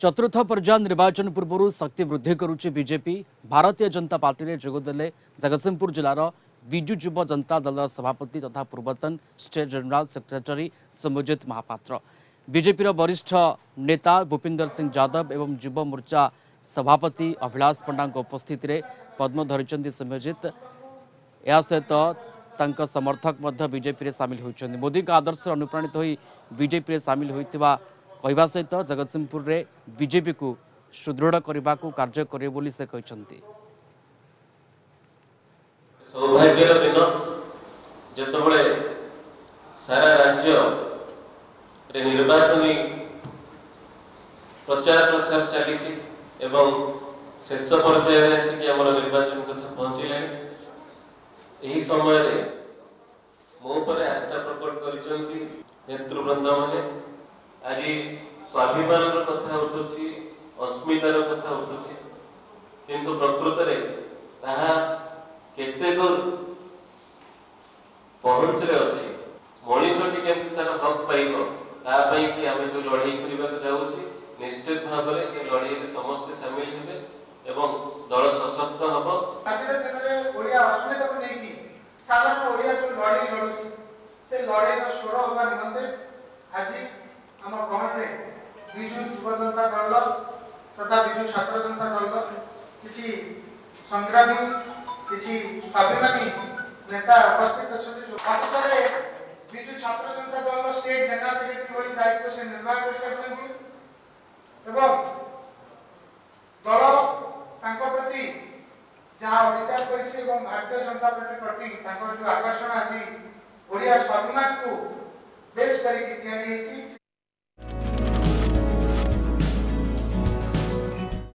चतुर्थ पर्याय निर्वाचन पूर्व शक्ति वृद्धि करुच्ची बीजेपी। भारतीय जनता पार्टी में जोगदेले जगतसिंहपुर जिलार विजु युव जनता दल सभापति तथा पूर्वतन state general secretary Samyajit Mahapatra, BJP वरिष्ठ नेता भूपिंदर सिंह यादव एवं युव मोर्चा सभापति अभिलाष पंडा उपस्थित में पद्म धरी सम्यजित। यह सहित समर्थक बीजेपी सामिल होती मोदी का आदर्श अनुप्राणित हो बीजेपी सामिल होता कहवा सहित जगतसिंहपुर में बीजेपी को सुदृढ़ करने को कार्य करे बोली से कहते। सौभाग्यर दिन जितेबाला सारा राज्य रे निर्वाचनी प्रचार प्रसार चली शेष पर्यायर आसिक निर्वाचन कथा पहुँचले यही समय मो पर आस्था प्रकट कर नेतृवृंद मैंने आज स्वाभिमान कथा उठुची अस्मितार कथा उठुची किंतु प्रकृत केते दूर पहुँच रे अच्छी मनीषटी केमती तार हक पाइब तापाई कि आम जो लड़ाई करने जाऊँगी निश्चित भाव में से लड़ाई में समस्ते सामिल हेबे एवं दल सशक्त हम। साधारण ओडिया जो लड़ाई लड़ुची से लड़ाई स्वर होगा निमंते आज आम गाँव में विजु युव जनता दल तथा विजु छात्र जनता दल किसी संग्रामी किसी स्वाभिमानी नेता उपस्थित अच्छा विजु छात्र Janata Dal state general secretary दायित्व से निर्वाह कर दल प्रति जहाँ भारतीय जनता पार्टी प्रति जो आकर्षण आज ओडिया स्वाभिमान को बेस करके